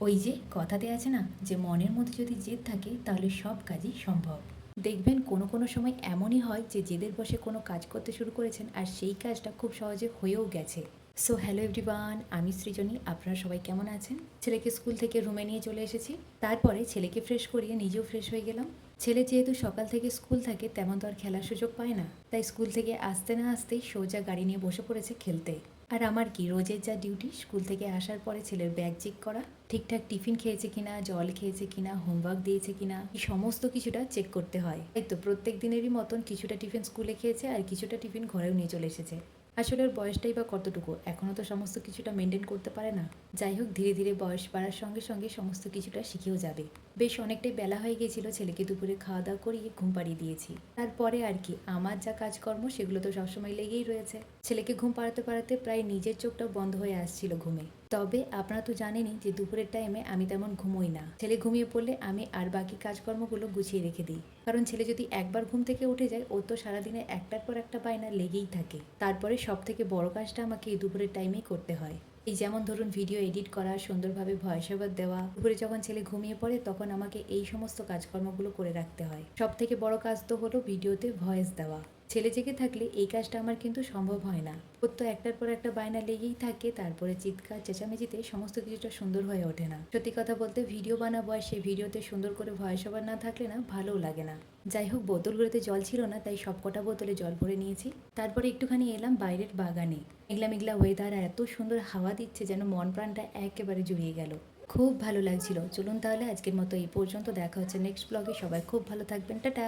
ওই যে কথাতে আছে না যে মনের মধ্যে যদি জেদ থাকে তাহলে সব কাজই সম্ভব। দেখবেন কোনো কোনো সময় এমনই হয় যে জেদের বশে কোনো কাজ করতে শুরু করেছেন আর সেই কাজটা খুব সহজে হয়েও গেছে। সো হ্যালো এভরিওয়ান, আমি সৃজনী। আপনারা সবাই কেমন আছেন? ছেলেকে স্কুল থেকে রুমে নিয়ে চলে এসেছি। তারপরে ছেলেকে ফ্রেশ করিয়ে নিজেও ফ্রেশ হয়ে গেলাম। ছেলে যেহেতু সকাল থেকে স্কুল থাকে তেমন তো আর খেলার সুযোগ পায় না, তাই স্কুল থেকে আসতে না আসতেই সোজা গাড়ি নিয়ে বসে পড়েছে খেলতে। আর আমার কি, রোজের যা ডিউটি, স্কুল থেকে আসার পরে ছেলের ব্যাগ চেক করা, ঠিকঠাক টিফিন খেয়েছে কিনা, জল খেয়েছে কিনা, হোমওয়ার্ক দিয়েছে কিনা, এই সমস্ত কিছুটা চেক করতে হয়। এই তো প্রত্যেক দিনেরই মতন কিছুটা টিফিন স্কুলে খেয়েছে আর কিছুটা টিফিন ঘরেও নিয়ে চলে এসেছে। আসলে ওর বয়সটাই বা কতটুকু, এখনও তো সমস্ত কিছুটা মেনটেন করতে পারে না। যাই হোক, ধীরে ধীরে বয়স বাড়ার সঙ্গে সঙ্গে সমস্ত কিছুটা শিখেও যাবে। বেশ অনেকটাই বেলা হয়ে গিয়েছিল, ছেলেকে দুপুরে খাওয়া দাওয়া করিয়ে ঘুম পাড়িয়ে দিয়েছি। তারপরে আর কি, আমার যা কাজকর্ম সেগুলো তো সবসময় লেগেই রয়েছে। ছেলেকে ঘুম পাড়াতে পাড়াতে প্রায় নিজের চোখটাও বন্ধ হয়ে আসছিল ঘুমে। তবে আপনারা তো জানেনই যে দুপুরের টাইমে আমি তেমন ঘুমোই না। ছেলে ঘুমিয়ে পড়লে আমি আর বাকি কাজকর্মগুলো গুছিয়ে রেখে দিই, কারণ ছেলে যদি একবার ঘুম থেকে উঠে যায় ও তো সারাদিনে একটার পর একটা বায়না লেগেই থাকে। তারপরে সব থেকে বড় কাজটা আমাকে এই দুপুরের টাইমেই করতে হয়। এই যেমন ধরুন, ভিডিও এডিট করা, সুন্দরভাবে ভয়েস ওভার দেওয়া। দুপুরে যখন ছেলে ঘুমিয়ে পড়ে তখন আমাকে এই সমস্ত কাজকর্মগুলো করে রাখতে হয়। সব থেকে বড় কাজ তো হলো ভিডিওতে ভয়েস দেওয়া। ছেলে জেগে থাকলে এই কাজটা আমার কিন্তু সম্ভব হয় না। ওর তো একটার পর একটা বায়না লেগেই থাকে, তারপরে চিৎকার চেঁচামেচিতে সমস্ত কিছুটা সুন্দর হয়ে ওঠে না। সত্যি কথা বলতে, ভিডিও বানাবো আর সেই ভিডিওতে সুন্দর করে ভয়েস ওভার না থাকলে না ভালোও লাগে না। যাই হোক, বোতলগুলোতে জল ছিল না, তাই সবকটা বোতলে জল ভরে নিয়েছি। তারপরে একটুখানি এলাম বাইরের বাগানে। মেঘলা মেঘলা ওয়েদার আর এত সুন্দর হাওয়া দিচ্ছে যেন মন প্রাণটা একেবারে জুড়িয়ে গেল। খুব ভালো লাগছিল। চলুন তাহলে আজকের মতো এই পর্যন্ত, দেখা হচ্ছে নেক্সট ব্লগে। সবাই খুব ভালো থাকবেন, টাটা।